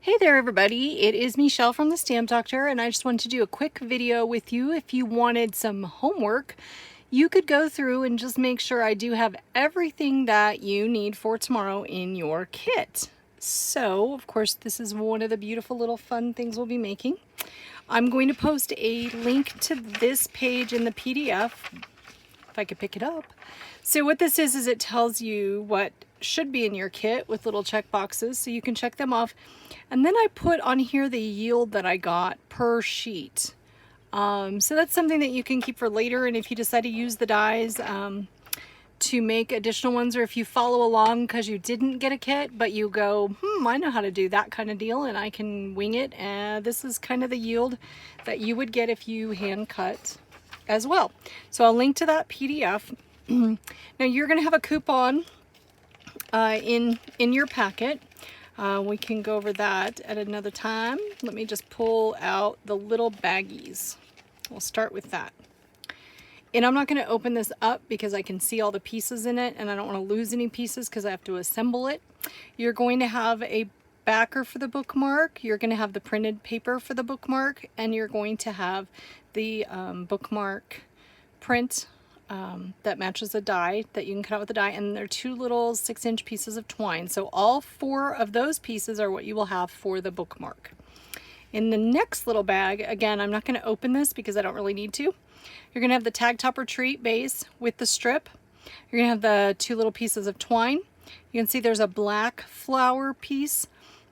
Hey there everybody, it is Michelle from the Stamp Doctor, and I just wanted to do a quick video with you. If you wanted some homework, you could go through and just make sure I do have everything that you need for tomorrow in your kit. So, of course, this is one of the beautiful little fun things we'll be making. I'm going to post a link to this page in the PDF, if I could pick it up. So what this is it tells you what should be in your kit with little check boxes, so you can check them off. And then I put on here the yield that I got per sheet. So that's something that you can keep for later, and if you decide to use the dies to make additional ones, or if you follow along because you didn't get a kit but you go, I know how to do that kind of deal and I can wing it, and this is kind of the yield that you would get if you hand cut as well. So I'll link to that PDF. Now you're going to have a coupon in your packet. We can go over that at another time. Let me just pull out the little baggies. We'll start with that. And I'm not going to open this up because I can see all the pieces in it and I don't want to lose any pieces because I have to assemble it. You're going to have a backer for the bookmark, you're going to have the printed paper for the bookmark, and you're going to have the bookmark print that matches a die that you can cut out with a die, and they're two little 6-inch pieces of twine. So all 4 of those pieces are what you will have for the bookmark. In the next little bag, again, I'm not going to open this because I don't really need to. You're going to have the tag top retreat base with the strip. You're going to have the 2 little pieces of twine. You can see there's a black flower piece.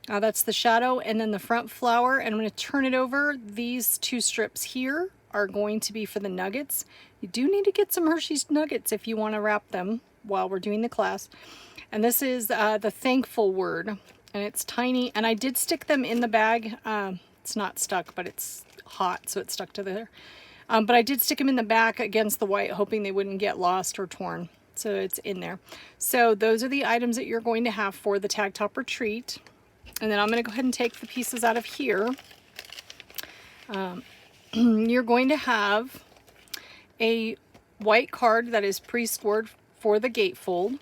That's the shadow, and then the front flower. And I'm going to turn it over. These 2 strips here are going to be for the nuggets. You do need to get some Hershey's nuggets if you want to wrap them while we're doing the class. And this is the thankful word, and it's tiny, and I did stick them in the bag. It's not stuck, but it's hot, so it's stuck to there. But I did stick them in the back against the white, hoping they wouldn't get lost or torn. So it's in there. So those are the items that you're going to have for the tag top retreat. And then I'm going to go ahead and take the pieces out of here. You're going to have a white card that is pre-scored for the gatefold,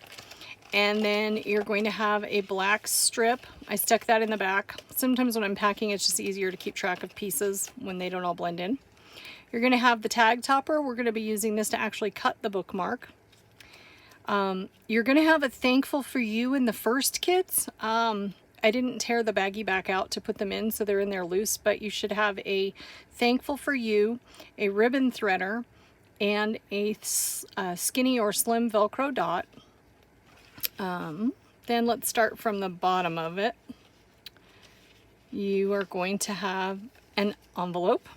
and then you're going to have a black strip. I stuck that in the back. Sometimes when I'm packing, it's just easier to keep track of pieces when they don't all blend in. You're going to have the tag topper. We're going to be using this to actually cut the bookmark. You're going to have a thankful for you in the first kits. I didn't tear the baggie back out to put them in, so they're in there loose, but you should have a thankful for you, a ribbon threader, and a skinny or slim Velcro dot. Then let's start from the bottom of it. You are going to have an envelope.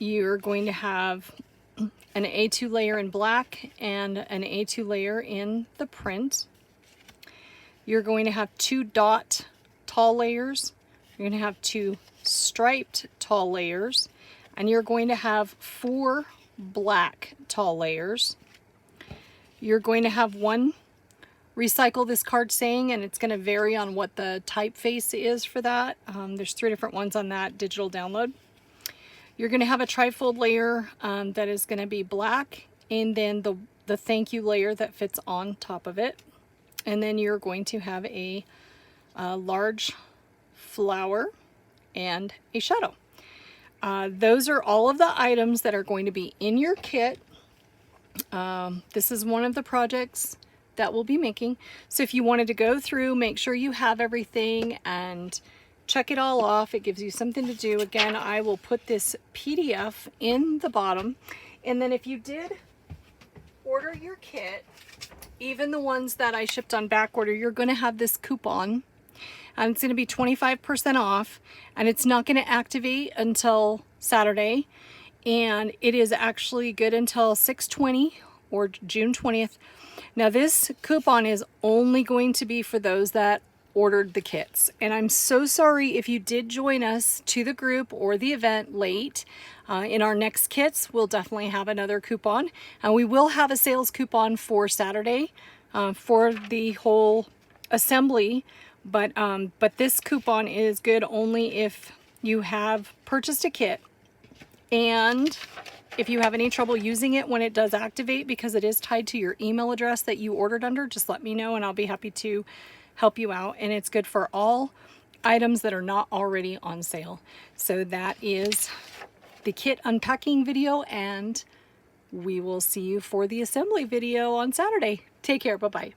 You're going to have an A2 layer in black and an A2 layer in the print. You're going to have 2 dot tall layers. You're going to have 2 striped tall layers, and you're going to have 4 black tall layers. You're going to have 1 recycle this card saying, and it's going to vary on what the typeface is for that. There's 3 different ones on that digital download. You're going to have a trifold layer that is going to be black, and then the thank you layer that fits on top of it. And then you're going to have a large flower and a shadow. Those are all of the items that are going to be in your kit. This is one of the projects that we'll be making. So if you wanted to go through, make sure you have everything and check it all off. It gives you something to do. Again, I will put this PDF in the bottom. And then if you did order your kit, even the ones that I shipped on back order, you're going to have this coupon, and it's going to be 25% off, and it's not going to activate until Saturday, and it is actually good until 6/20 or June 20th. Now this coupon is only going to be for those that ordered the kits, and I'm so sorry if you did join us to the group or the event late. In our next kits, we'll definitely have another coupon, and we will have a sales coupon for Saturday for the whole assembly, but this coupon is good only if you have purchased a kit, and if you have any trouble using it when it does activate, because it is tied to your email address that you ordered under, just let me know and I'll be happy to help you out. And it's good for all items that are not already on sale. So that is the kit unpacking video, and we will see you for the assembly video on Saturday. Take care. Bye-bye.